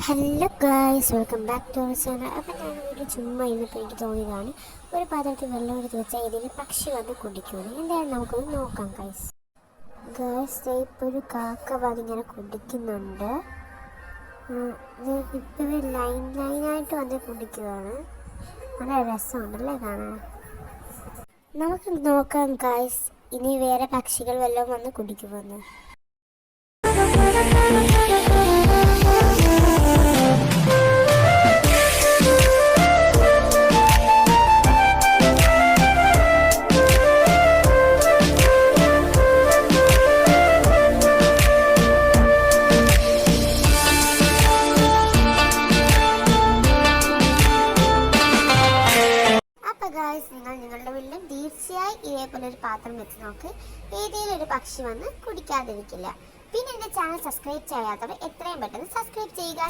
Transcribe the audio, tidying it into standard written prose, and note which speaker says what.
Speaker 1: Hello guys, welcome back to our channel. അപ്പം ഞാനൊരു ചുമ്മാ ഇന്നിപ്പോൾ എനിക്ക് തോന്നിയതാണ്, ഒരു പാത്രത്തിൽ വെള്ളം എടുത്ത് വെച്ചാൽ ഇതിന് പക്ഷി വന്ന് കുടിക്കുമെന്ന്. എന്തായാലും നമുക്കൊന്ന് നോക്കാം ഗായ്സ്. ഇപ്പോൾ ഒരു കാക്ക വന്നിങ്ങനെ കുടിക്കുന്നുണ്ട്. ഇപ്പോൾ ലൈനായിട്ട് വന്ന് കുടിക്കുകയാണ്. നല്ല രസമുണ്ടല്ലേ കാണാൻ. നമുക്ക് നോക്കാം ഗായ്സ്, ഇനി വേറെ പക്ഷികൾ വല്ലതും വന്ന് കുടിക്കുമെന്ന്. നിങ്ങൾ നിങ്ങളുടെ വീട്ടിലും തീർച്ചയായും ഇതേപോലെ ഒരു പാത്രം വെച്ച് നോക്ക്. ഏതെങ്കിലും ഒരു പക്ഷി വന്ന് കുടിക്കാതിരിക്കില്ല. പിന്നെ എൻ്റെ ചാനൽ സബ്സ്ക്രൈബ് ചെയ്യാത്തവർ എത്രയും പെട്ടെന്ന് സബ്സ്ക്രൈബ് ചെയ്യുക.